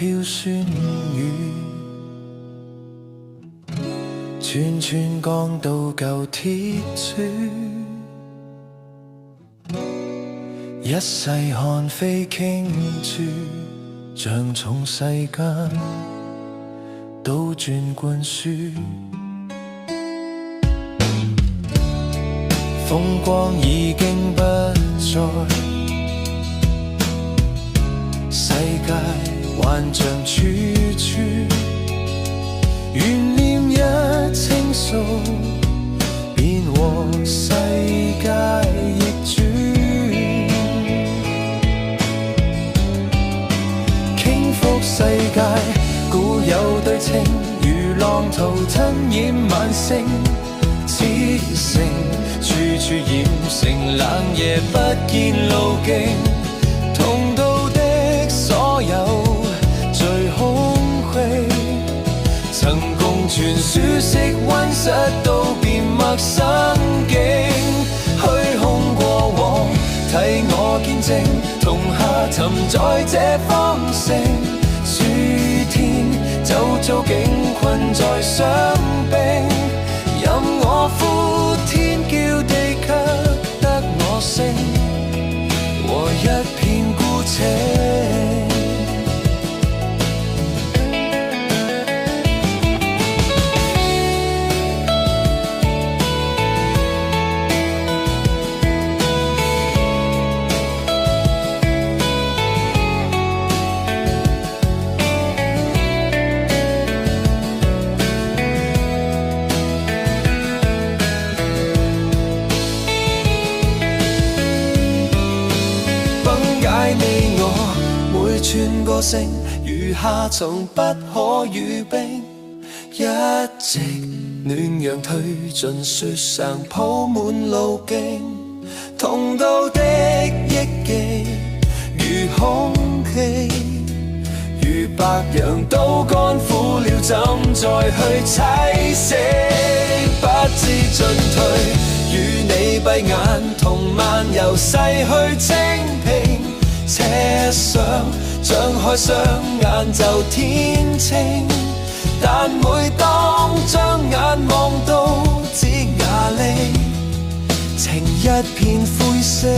飄酸雨，串串降到舊鐵柱，一世看飛傾注，像從世間倒轉灌輸。風光已經不再，世界還像處處，懸念一傾訴，便和世界逆轉。傾覆世界，固有對稱，如浪濤吞淹晚星，此城處處染成冷夜，不見路徑。同道的所有最空虛，曾共存舒適溫室，都變陌生境。虛空過往，替我見證，同下沉在這方城。暑天就遭境困在傷冰，任我呼天叫地，卻得我聲和一片孤清。你我每寸個性，如夏蟲不可語冰，一直暖陽退盡，雪上鋪滿路徑。同道的憶記如空氣，如白楊都乾枯了，怎再去棲息？不知進退，與你閉眼同漫遊，逝去清平。車廂張開雙眼就天清，但每當將眼望到枝椏櫪，情一片灰色。